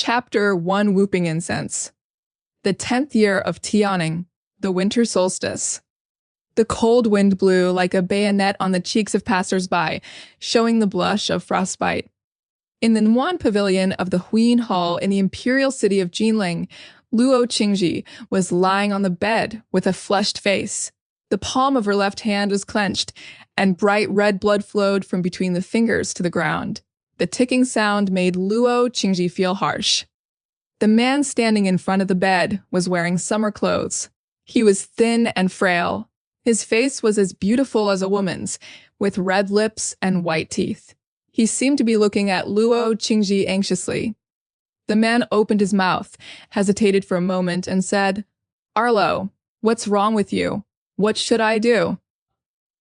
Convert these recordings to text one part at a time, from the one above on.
Chapter 1 Whooping Incense. The 10th year of Tianing, the winter solstice. The cold wind blew like a bayonet on the cheeks of passers-by, showing the blush of frostbite. In the Nuan Pavilion of the Huin Hall in the imperial city of Jinling, Luo Qingji was lying on the bed with a flushed face. The palm of her left hand was clenched, and bright red blood flowed from between the fingers to the ground. The ticking sound made Luo Qingji feel harsh. The man standing in front of the bed was wearing summer clothes. He was thin and frail. His face was as beautiful as a woman's, with red lips and white teeth. He seemed to be looking at Luo Qingji anxiously. The man opened his mouth, hesitated for a moment, and said, "Arlo, what's wrong with you? What should I do?"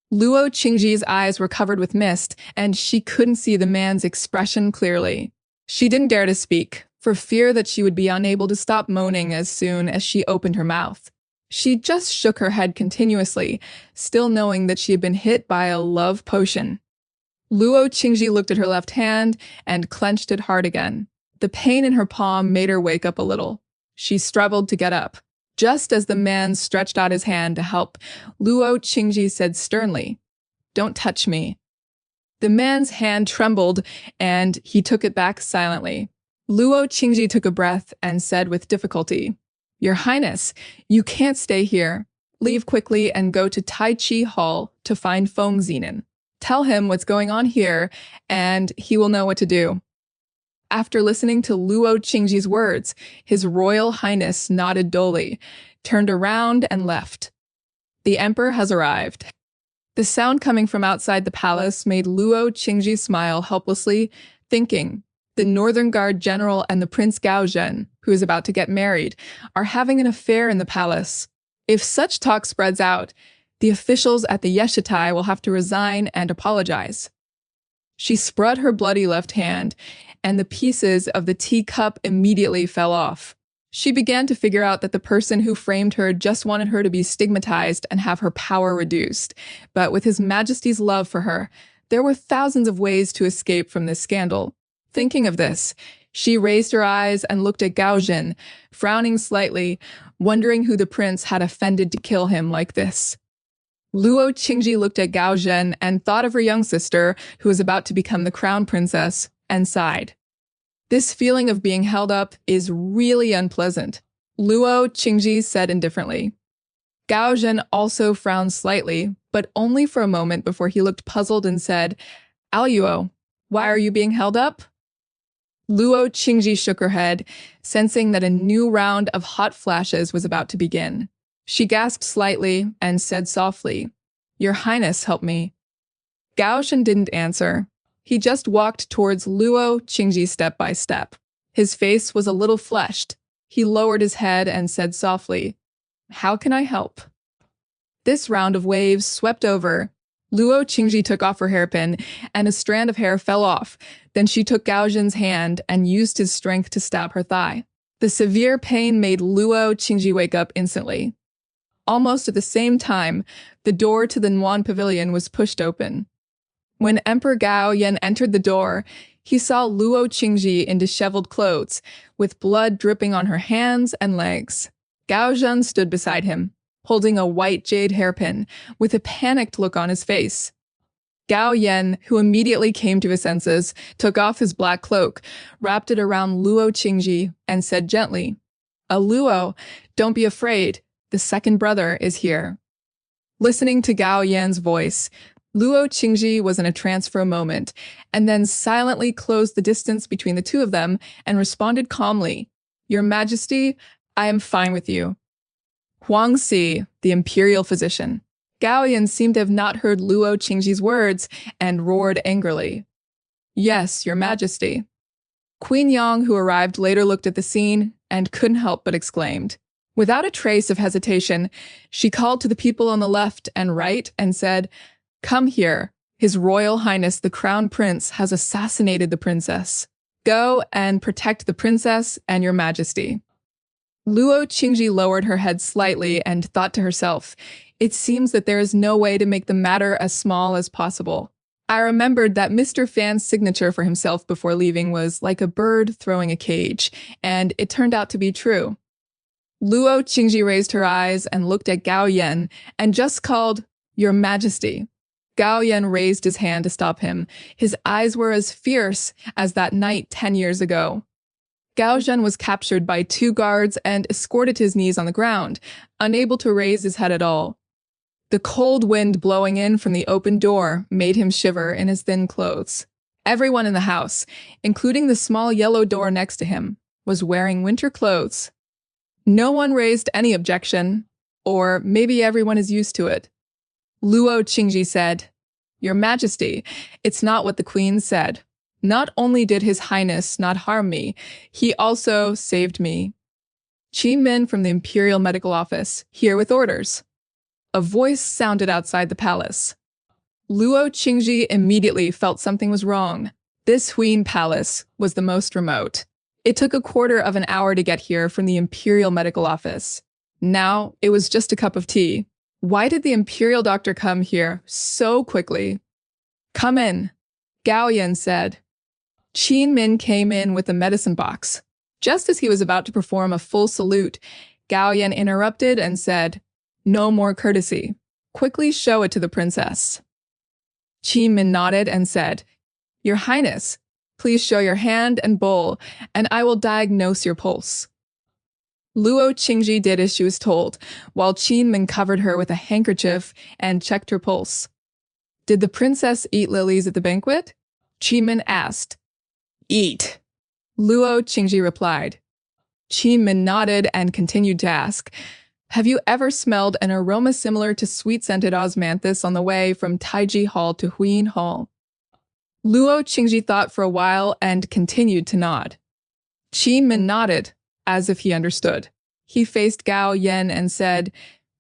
Luo Qingji's eyes were covered with mist, and she couldn't see the man's expression clearly. She didn't dare to speak, for fear that she would be unable to stop moaning as soon as she opened her mouth. She just shook her head continuously, still knowing that she had been hit by a love potion. Luo Qingji looked at her left hand and clenched it hard again. The pain in her palm made her wake up a little. She struggled to get up. Just as the man stretched out his hand to help, Luo Qingji said sternly, "Don't touch me." The man's hand trembled, and he took it back silently. Luo Qingji took a breath and said with difficulty, "Your Highness, you can't stay here. Leave quickly and go to Tai Chi Hall to find Feng Zinan. Tell him what's going on here, and he will know what to do." After listening to Luo Qingji's words, His Royal Highness nodded dully, turned around, and left. "The Emperor has arrived." The sound coming from outside the palace made Luo Qingji smile helplessly, thinking, the Northern Guard General and the Prince Gaozhen, who is about to get married, are having an affair in the palace. If such talk spreads out, the officials at the Yeshitai will have to resign and apologize. She spread her bloody left hand, and the pieces of the teacup immediately fell off. She began to figure out that the person who framed her just wanted her to be stigmatized and have her power reduced. But with His Majesty's love for her, there were thousands of ways to escape from this scandal. Thinking of this, she raised her eyes and looked at Gaozhen, frowning slightly, wondering who the prince had offended to kill him like this. Luo Qingji looked at Gaozhen and thought of her young sister, who was about to become the crown princess, and sighed. This feeling of being held up is really unpleasant, Luo Qingji said indifferently. Gaozhen also frowned slightly, but only for a moment before he looked puzzled and said, "Aluo, why are you being held up?" Luo Qingji shook her head, sensing that a new round of hot flashes was about to begin. She gasped slightly and said softly, "Your Highness, help me." Gaozhen didn't answer. He just walked towards Luo Qingji step by step. His face was a little flushed. He lowered his head and said softly, "How can I help?" This round of waves swept over. Luo Qingji took off her hairpin, and a strand of hair fell off. Then she took Gaozhen's hand and used his strength to stab her thigh. The severe pain made Luo Qingji wake up instantly. Almost at the same time, the door to the Nuan Pavilion was pushed open. When Emperor Gao Yan entered the door, he saw Luo Qingji in disheveled clothes, with blood dripping on her hands and legs. Gaozhen stood beside him, holding a white jade hairpin, with a panicked look on his face. Gao Yan, who immediately came to his senses, took off his black cloak, wrapped it around Luo Qingji, and said gently, "Luo, don't be afraid. The second brother is here." Listening to Gao Yan's voice, Luo Qingji was in a trance for a moment, and then silently closed the distance between the two of them and responded calmly, "Your Majesty, I am fine with you." Huang Si, the imperial physician. Gao Yan seemed to have not heard Luo Qingji's words and roared angrily, "Yes, Your Majesty." Queen Yang, who arrived later, looked at the scene and couldn't help but exclaimed. Without a trace of hesitation, she called to the people on the left and right and said, "Come here. His Royal Highness the Crown Prince has assassinated the princess. Go and protect the princess and Your Majesty." Luo Qingji lowered her head slightly and thought to herself, "It seems that there is no way to make the matter as small as possible. I remembered that Mr. Fan's signature for himself before leaving was like a bird throwing a cage, and it turned out to be true. Luo Qingji raised her eyes and looked at Gao Yan and just called, "Your Majesty." Gao Yan raised his hand to stop him. His eyes were as fierce as that night 10 years ago. Gao Zhen was captured by 2 guards and escorted to his knees on the ground, unable to raise his head at all. The cold wind blowing in from the open door made him shiver in his thin clothes. Everyone in the house, including the small yellow door next to him, was wearing winter clothes. No one raised any objection, or maybe everyone is used to it. Luo Qingji said, "Your Majesty, it's not what the Queen said. Not only did His Highness not harm me, he also saved me." Qin Min from the Imperial Medical Office, here with orders. A voice sounded outside the palace. Luo Qingji immediately felt something was wrong. This Huin Palace was the most remote. It took a quarter of an hour to get here from the Imperial Medical Office. Now, it was just a cup of tea. Why did the Imperial doctor come here so quickly? "Come in," Gao Yan said. Qin Min came in with a medicine box. Just as he was about to perform a full salute, Gao Yan interrupted and said, "No more courtesy. Quickly show it to the princess." Qin Min nodded and said, "Your Highness, please show your hand and bowl, and I will diagnose your pulse." Luo Qingji did as she was told, while Qin Min covered her with a handkerchief and checked her pulse. "Did the princess eat lilies at the banquet?" Qin Min asked. "Eat," Luo Qingji replied. Qin Min nodded and continued to ask, "Have you ever smelled an aroma similar to sweet-scented osmanthus on the way from Taiji Hall to Huyin Hall?" Luo Qingji thought for a while and continued to nod. Qin Min nodded, as if he understood. He faced Gao Yan and said,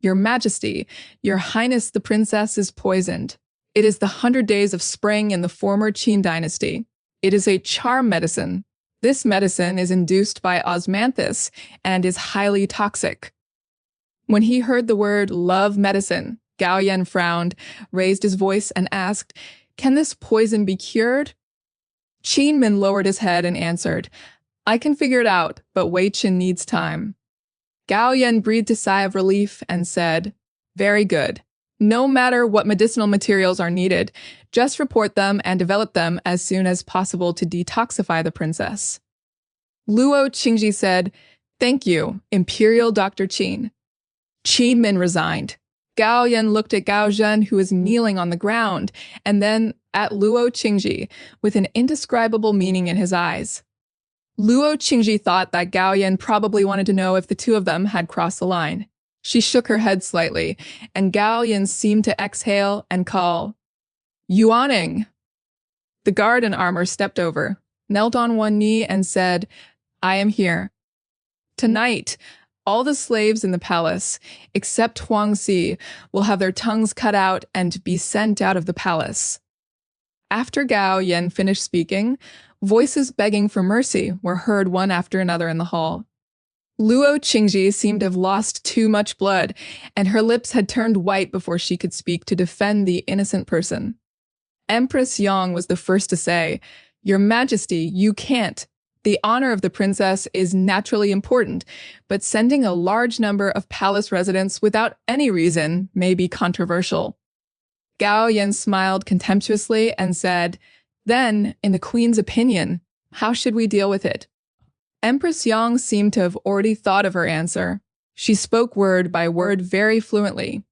"Your Majesty, Your Highness the Princess is poisoned. It is the 100 days of spring in the former Qin dynasty. It is a charm medicine. This medicine is induced by osmanthus and is highly toxic." When he heard the word love medicine, Gao Yan frowned, raised his voice, and asked, "Can this poison be cured?" Qin Min lowered his head and answered, "I can figure it out, but Wei Qin needs time." Gao Yan breathed a sigh of relief and said, "Very good. No matter what medicinal materials are needed, just report them and develop them as soon as possible to detoxify the princess." Luo Qingji said, "Thank you, Imperial Dr. Qin." Qin Min resigned. Gao Yan looked at Gao Zhen, who was kneeling on the ground, and then at Luo Qingji, with an indescribable meaning in his eyes. Luo Qingji thought that Gao Yan probably wanted to know if the two of them had crossed the line. She shook her head slightly, and Gao Yan seemed to exhale and call, "Yuaning." The guard in armor stepped over, knelt on one knee, and said, "I am here. Tonight, all the slaves in the palace, except Huang Xi, will have their tongues cut out and be sent out of the palace." After Gao Yan finished speaking, voices begging for mercy were heard one after another in the hall. Luo Qingji seemed to have lost too much blood, and her lips had turned white before she could speak to defend the innocent person. Empress Yang was the first to say, "Your Majesty, you can't. The honor of the princess is naturally important, but sending a large number of palace residents without any reason may be controversial." Gao Yan smiled contemptuously and said, "Then, in the Queen's opinion, how should we deal with it?" Empress Yang seemed to have already thought of her answer. She spoke word by word very fluently.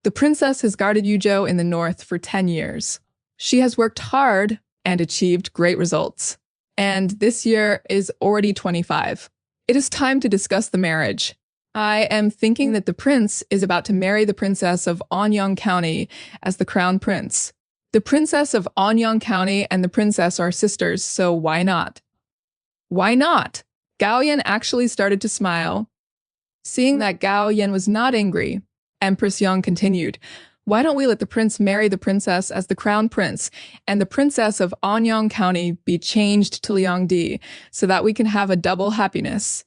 "The princess has guarded Yuzhou in the north for 10 years. She has worked hard and achieved great results. And this year is already 25. It is time to discuss the marriage. I am thinking that the prince is about to marry the princess of Anyang County as the crown prince. The princess of Anyang County and the princess are sisters, so why not?" "Why not?" Gao Yan actually started to smile. Seeing that Gao Yan was not angry, Empress Yang continued, "Why don't we let the prince marry the princess as the crown prince, and the princess of Anyang County be changed to Liangdi, so that we can have a double happiness?"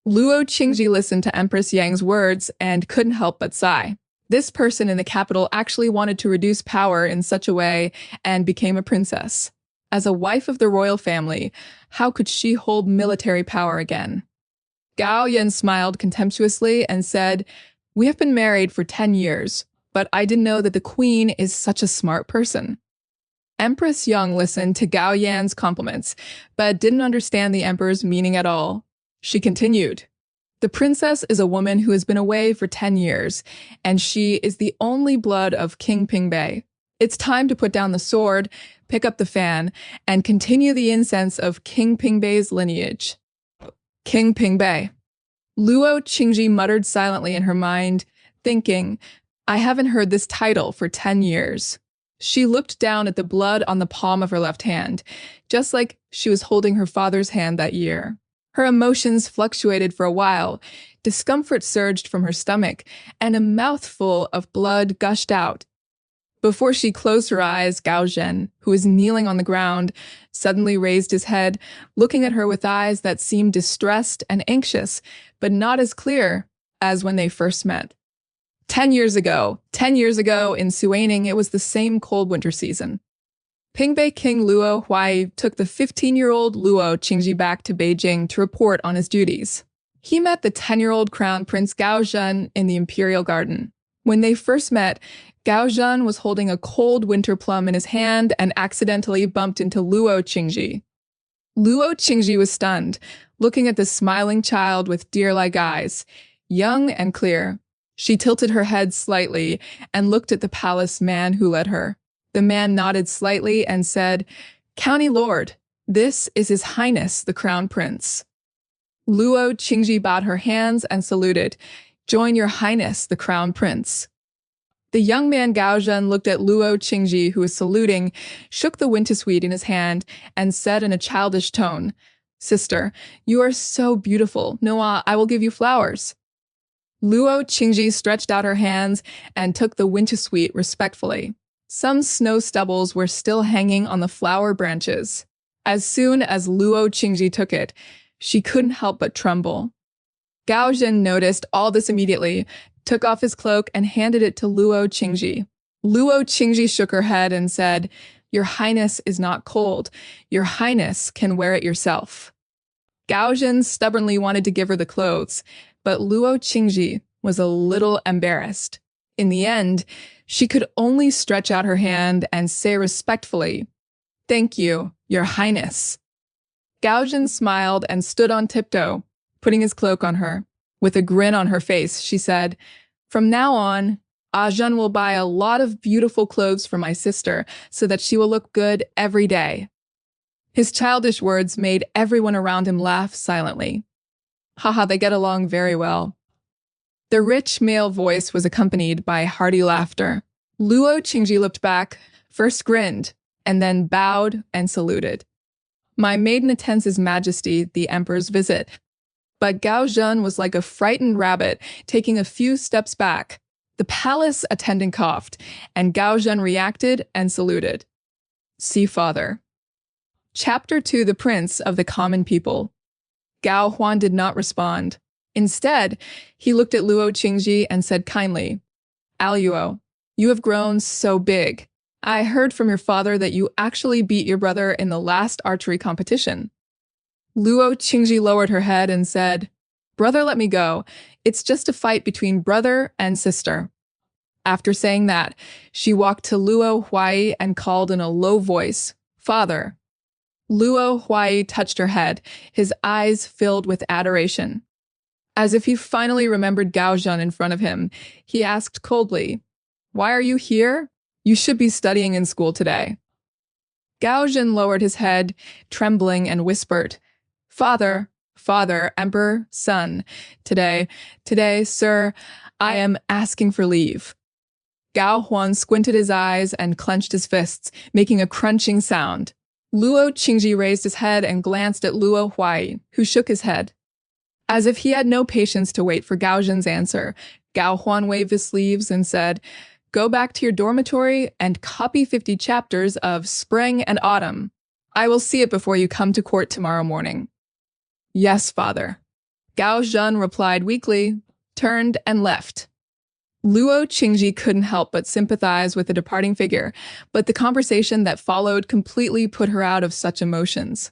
Luo Qingji listened to Empress Yang's words and couldn't help but sigh. This person in the capital actually wanted to reduce power in such a way and became a princess. As a wife of the royal family, how could she hold military power again? Gao Yan smiled contemptuously and said, "We have been married for 10 years, but I didn't know that the queen is such a smart person." Empress Yang listened to Gao Yan's compliments, but didn't understand the emperor's meaning at all. She continued, "The princess is a woman who has been away for 10 years, and she is the only blood of King Pingbei. It's time to put down the sword, pick up the fan, and continue the incense of King Pingbei's lineage." King Pingbei. Luo Qingji muttered silently in her mind, thinking, "I haven't heard this title for 10 years. She looked down at the blood on the palm of her left hand, just like she was holding her father's hand that year. Her emotions fluctuated for a while. Discomfort surged from her stomach, and a mouthful of blood gushed out. Before she closed her eyes, Gao Zhen, who was kneeling on the ground, suddenly raised his head, looking at her with eyes that seemed distressed and anxious, but not as clear as when they first met. 10 years ago in Suining, it was the same cold winter season. Pingbei King Luo Huai took the 15-year-old Luo Qingji back to Beijing to report on his duties. He met the 10-year-old crown prince Gao Zhen in the imperial garden. When they first met, Gao Zhen was holding a cold winter plum in his hand and accidentally bumped into Luo Qingji. Luo Qingji was stunned, looking at the smiling child with deer-like eyes, young and clear. She tilted her head slightly and looked at the palace man who led her. The man nodded slightly and said, "County Lord, this is His Highness, the Crown Prince." Luo Qingji bowed her hands and saluted, "Join Your Highness, the Crown Prince." The young man Gao Zhen looked at Luo Qingji, who was saluting, shook the wintersweet in his hand, and said in a childish tone, "Sister, you are so beautiful. Noah, I will give you flowers." Luo Qingji stretched out her hands and took the wintersweet respectfully. Some snow stubbles were still hanging on the flower branches. As soon as Luo Qingji took it, she couldn't help but tremble. Gao Zhen noticed all this immediately, took off his cloak and handed it to Luo Qingji. Luo Qingji shook her head and said, "Your Highness is not cold. Your Highness can wear it yourself." Gao Zhen stubbornly wanted to give her the clothes, but Luo Qingji was a little embarrassed. In the end, she could only stretch out her hand and say respectfully, "Thank you, Your Highness." Gao Zhen smiled and stood on tiptoe, putting his cloak on her. With a grin on her face, she said, "From now on, Zhen will buy a lot of beautiful clothes for my sister so that she will look good every day." His childish words made everyone around him laugh silently. Haha, they get along very well. The rich male voice was accompanied by hearty laughter. Luo Qingji looked back, first grinned, and then bowed and saluted. "My maiden attends His Majesty, the Emperor's visit." But Gao Zhen was like a frightened rabbit, taking a few steps back. The palace attendant coughed, and Gao Zhen reacted and saluted. "See, Father." Chapter 2: The Prince of the Common People. Gao Huan did not respond. Instead, he looked at Luo Qingji and said kindly, "Aluo, you have grown so big. I heard from your father that you actually beat your brother in the last archery competition." Luo Qingji lowered her head and said, "Brother, let me go. It's just a fight between brother and sister." After saying that, she walked to Luo Huai and called in a low voice, "Father." Luo Huai touched her head, his eyes filled with adoration. As if he finally remembered Gao Zhen in front of him, he asked coldly, "Why are you here? You should be studying in school today." Gao Zhen lowered his head, trembling, and whispered, Father, Emperor, son, today, sir, I am asking for leave." Gao Huan squinted his eyes and clenched his fists, making a crunching sound. Luo Qingji raised his head and glanced at Luo Huai, who shook his head. As if he had no patience to wait for Gao Zhen's answer, Gao Huan waved his sleeves and said, "Go back to your dormitory and copy 50 chapters of Spring and Autumn. I will see it before you come to court tomorrow morning." "Yes, father." Gao Zhen replied weakly, turned and left. Luo Qingji couldn't help but sympathize with the departing figure, but the conversation that followed completely put her out of such emotions.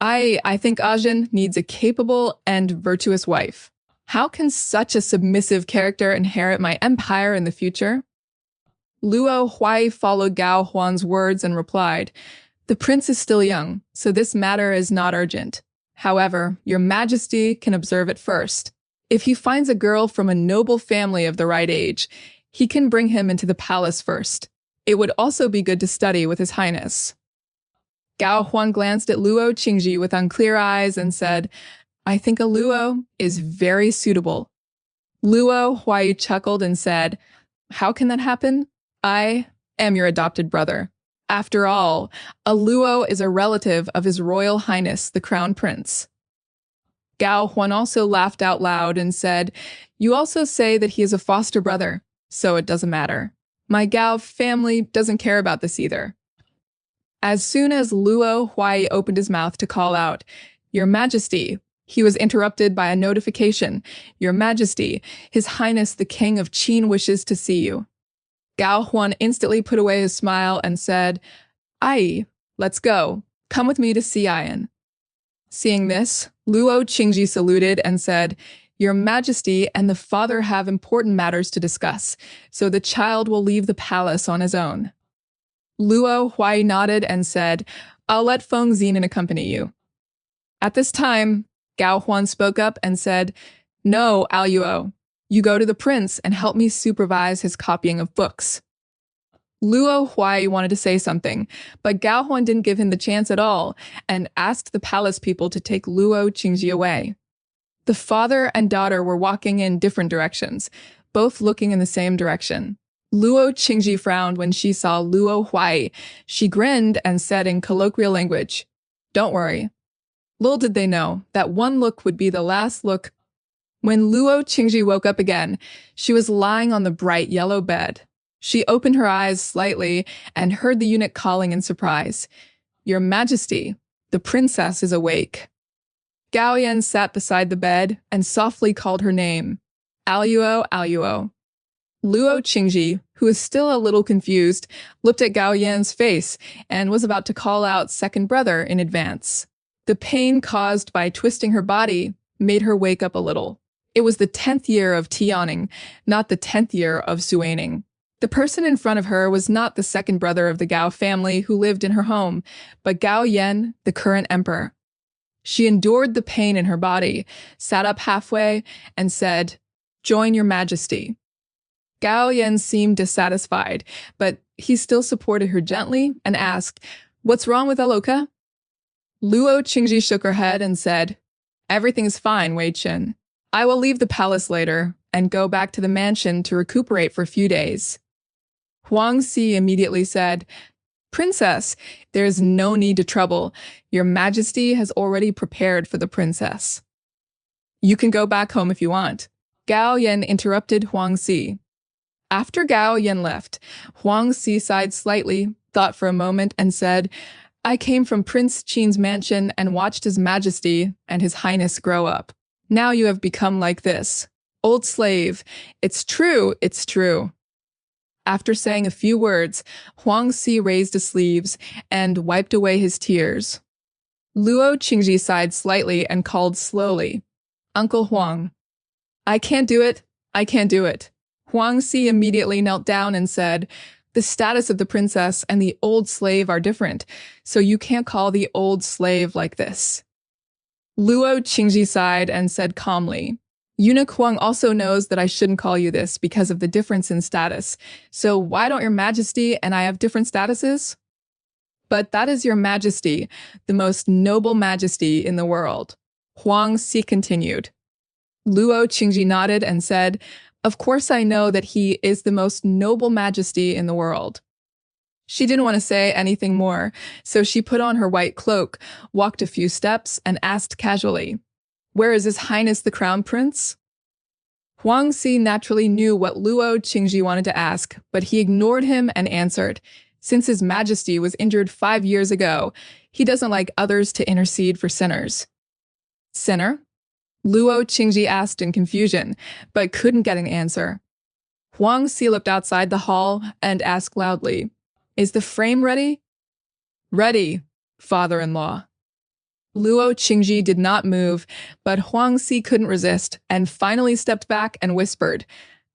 I think Ajin needs a capable and virtuous wife. How can such a submissive character inherit my empire in the future? Luo Huai followed Gao Huan's words and replied, "The prince is still young, so this matter is not urgent. However, your majesty can observe it first. If he finds a girl from a noble family of the right age, he can bring him into the palace first. It would also be good to study with his highness." Gao Huan glanced at Luo Qingji with unclear eyes and said, "I think a Luo is very suitable." Luo Huai chuckled and said, "How can that happen? I am your adopted brother. After all, a Luo is a relative of His Royal Highness, the Crown Prince." Gao Huan also laughed out loud and said, "You also say that he is a foster brother, so it doesn't matter. My Gao family doesn't care about this either." As soon as Luo Huai opened his mouth to call out, "Your Majesty," he was interrupted by a notification. "Your Majesty, His Highness the King of Qin wishes to see you." Gao Huan instantly put away his smile and said, "Ai, let's go. Come with me to see Ian." Seeing this, Luo Qingji saluted and said, "Your Majesty and the father have important matters to discuss, so the child will leave the palace on his own." Luo Huai nodded and said, "I'll let Feng Xinan accompany you." At this time, Gao Huan spoke up and said, "No, Aluo, you go to the prince and help me supervise his copying of books." Luo Huai wanted to say something, but Gao Huan didn't give him the chance at all and asked the palace people to take Luo Qingji away. The father and daughter were walking in different directions, both looking in the same direction. Luo Qingji frowned when she saw Luo Huai. She grinned and said in colloquial language, "Don't worry." Little did they know that one look would be the last look. When Luo Qingji woke up again, she was lying on the bright yellow bed. She opened her eyes slightly and heard the eunuch calling in surprise, "Your Majesty, the princess is awake." Gao Yan sat beside the bed and softly called her name, "Aluo, Aluo." Luo Qingji, who was still a little confused, looked at Gao Yan's face and was about to call out second brother in advance. The pain caused by twisting her body made her wake up a little. It was the 10th year of Tianing, not the 10th year of Suaning. The person in front of her was not the second brother of the Gao family who lived in her home, but Gao Yan, the current emperor. She endured the pain in her body, sat up halfway, and said, "Join your majesty." Gao Yan seemed dissatisfied, but he still supported her gently and asked, "What's wrong with Aloka?" Luo Qingji shook her head and said, "Everything's fine, Wei Chen. I will leave the palace later and go back to the mansion to recuperate for a few days." Huang Si immediately said, "Princess, there is no need to trouble. Your Majesty has already prepared for the princess. You can go back home if you want." Gao Yan interrupted Huang Si. After Gao Yan left, Huang Si sighed slightly, thought for a moment, and said, "I came from Prince Qin's mansion and watched His Majesty and His Highness grow up. Now you have become like this. Old slave, it's true, it's true." After saying a few words, Huang Si raised his sleeves and wiped away his tears. Luo Qingji sighed slightly and called slowly, "Uncle Huang." "I can't do it, I can't do it." Huang Si immediately knelt down and said, "The status of the princess and the old slave are different, so you can't call the old slave like this." Luo Qingji sighed and said calmly, "Eunuch Huang also knows that I shouldn't call you this because of the difference in status, so why don't your majesty and I have different statuses?" "But that is your majesty, the most noble majesty in the world," Huang Si continued. Luo Qingji nodded and said, "Of course I know that he is the most noble majesty in the world." She didn't want to say anything more, so she put on her white cloak, walked a few steps, and asked casually, "Where is His Highness the Crown Prince?" Huang Si naturally knew what Luo Qingji wanted to ask, but he ignored him and answered, "Since His Majesty was injured 5 years ago, he doesn't like others to intercede for sinners." "Sinner?" Luo Qingji asked in confusion, but couldn't get an answer. Huang Si looked outside the hall and asked loudly, "Is the frame ready?" "Ready, father-in-law." Luo Qingji did not move, but Huang Si couldn't resist and finally stepped back and whispered.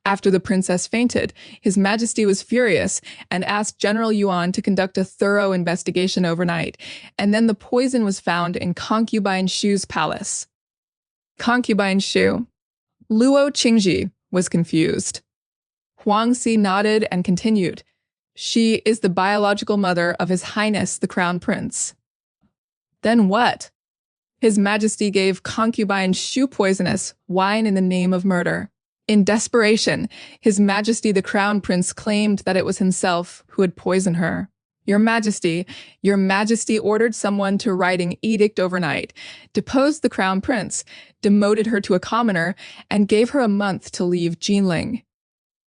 After the princess fainted, His Majesty was furious and asked General Yuan to conduct a thorough investigation overnight, and then the poison was found in Concubine Shu's palace. Concubine Shu. Luo Qingji was confused. Huang Si nodded and continued. She is the biological mother of His Highness the Crown Prince. Then what? His Majesty gave concubine Shu poisonous wine in the name of murder. In desperation, His Majesty the Crown Prince claimed that it was himself who had poisoned her. Your Majesty ordered someone to write an edict overnight, deposed the Crown Prince, demoted her to a commoner, and gave her a month to leave Jinling.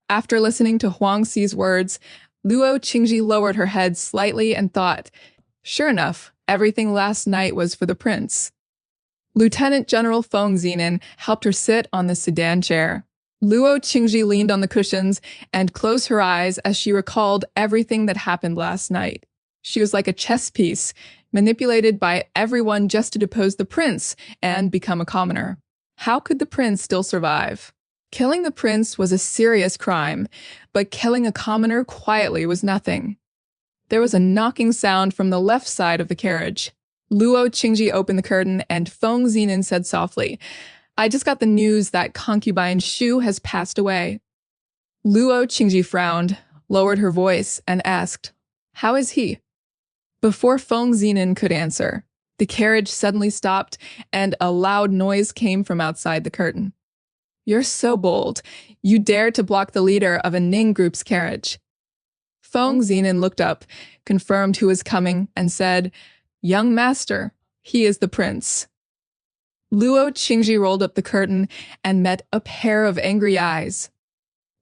After listening to Huang Si's words, Luo Qingji lowered her head slightly and thought, sure enough, everything last night was for the prince. Lieutenant General Feng Zinan helped her sit on the sedan chair. Luo Qingji leaned on the cushions and closed her eyes as she recalled everything that happened last night. She was like a chess piece, manipulated by everyone just to depose the prince and become a commoner. How could the prince still survive? Killing the prince was a serious crime, but killing a commoner quietly was nothing. There was a knocking sound from the left side of the carriage. Luo Qingji opened the curtain and Feng Zinan said softly, I just got the news that concubine Shu has passed away. Luo Qingji frowned, lowered her voice, and asked, how is he? Before Feng Zinan could answer, the carriage suddenly stopped and a loud noise came from outside the curtain. You're so bold. You dared to block the leader of a Ning group's carriage. Feng Zinan looked up, confirmed who was coming, and said, young master, he is the prince. Luo Qingji rolled up the curtain and met a pair of angry eyes.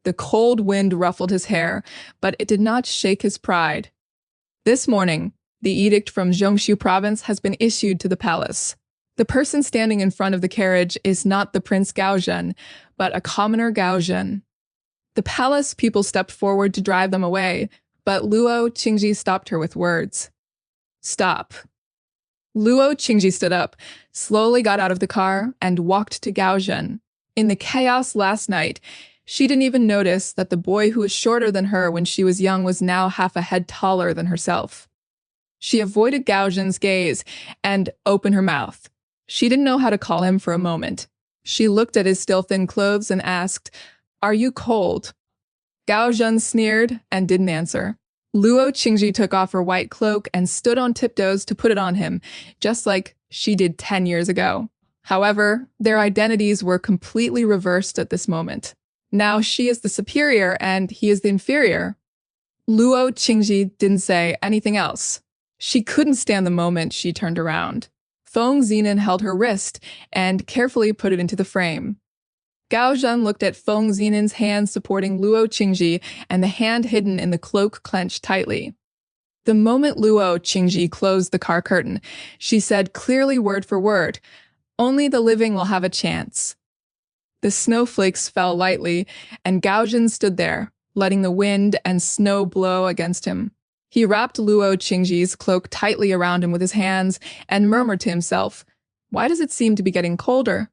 The cold wind ruffled his hair, but it did not shake his pride. This morning, the edict from Zhongshu province has been issued to the palace. The person standing in front of the carriage is not the Prince Gaozhen, but a commoner Gaozhen. The palace people stepped forward to drive them away, but Luo Qingji stopped her with words. Stop. Luo Qingji stood up, slowly got out of the car, and walked to Gaozhen. In the chaos last night, she didn't even notice that the boy who was shorter than her when she was young was now half a head taller than herself. She avoided Gaozhen's gaze and opened her mouth. She didn't know how to call him for a moment. She looked at his still thin clothes and asked, are you cold? Gaozhen sneered and didn't answer. Luo Qingji took off her white cloak and stood on tiptoes to put it on him, just like she did 10 years ago. However, their identities were completely reversed at this moment. Now she is the superior and he is the inferior. Luo Qingji didn't say anything else. She couldn't stand the moment she turned around. Feng Zinan held her wrist and carefully put it into the frame. Gaozhen looked at Feng Zinan's hand supporting Luo Qingji and the hand hidden in the cloak clenched tightly. The moment Luo Qingji closed the car curtain, she said clearly word for word, only the living will have a chance. The snowflakes fell lightly, and Gaozhen stood there, letting the wind and snow blow against him. He wrapped Luo Qingji's cloak tightly around him with his hands and murmured to himself, why does it seem to be getting colder?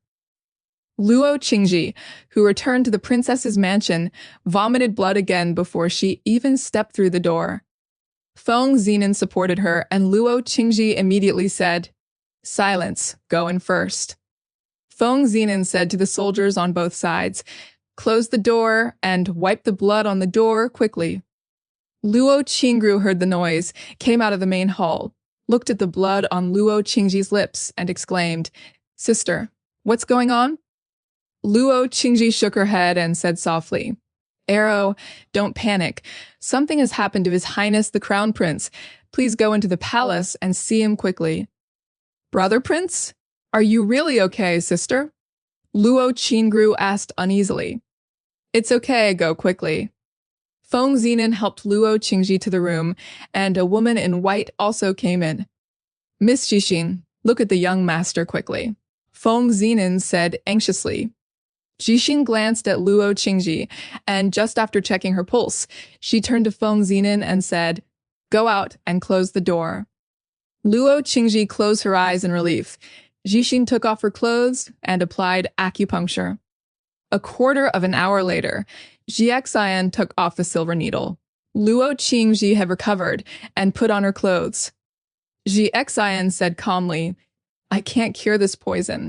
Luo Qingji, who returned to the princess's mansion, vomited blood again before she even stepped through the door. Feng Zinan supported her, and Luo Qingji immediately said, silence, go in first. Feng Zinan said to the soldiers on both sides, close the door and wipe the blood on the door quickly. Luo Qingru heard the noise, came out of the main hall, looked at the blood on Luo Qingji's lips, and exclaimed, sister, what's going on? Luo Qingji shook her head and said softly, Arrow, don't panic. Something has happened to His Highness the Crown Prince. Please go into the palace and see him quickly. Brother Prince? Are you really okay, sister? Luo Qingru asked uneasily. It's okay, go quickly. Feng Zinan helped Luo Qingji to the room, and a woman in white also came in. Miss Xixin, look at the young master quickly. Feng Zinan said anxiously. Jixin glanced at Luo Qingji, and just after checking her pulse, she turned to Feng Zinan and said, "Go out and close the door." Luo Qingji closed her eyes in relief. Jixin took off her clothes and applied acupuncture. A quarter of an hour later, Jiaxian took off the silver needle. Luo Qingji had recovered and put on her clothes. Jiaxian said calmly, "I can't cure this poison.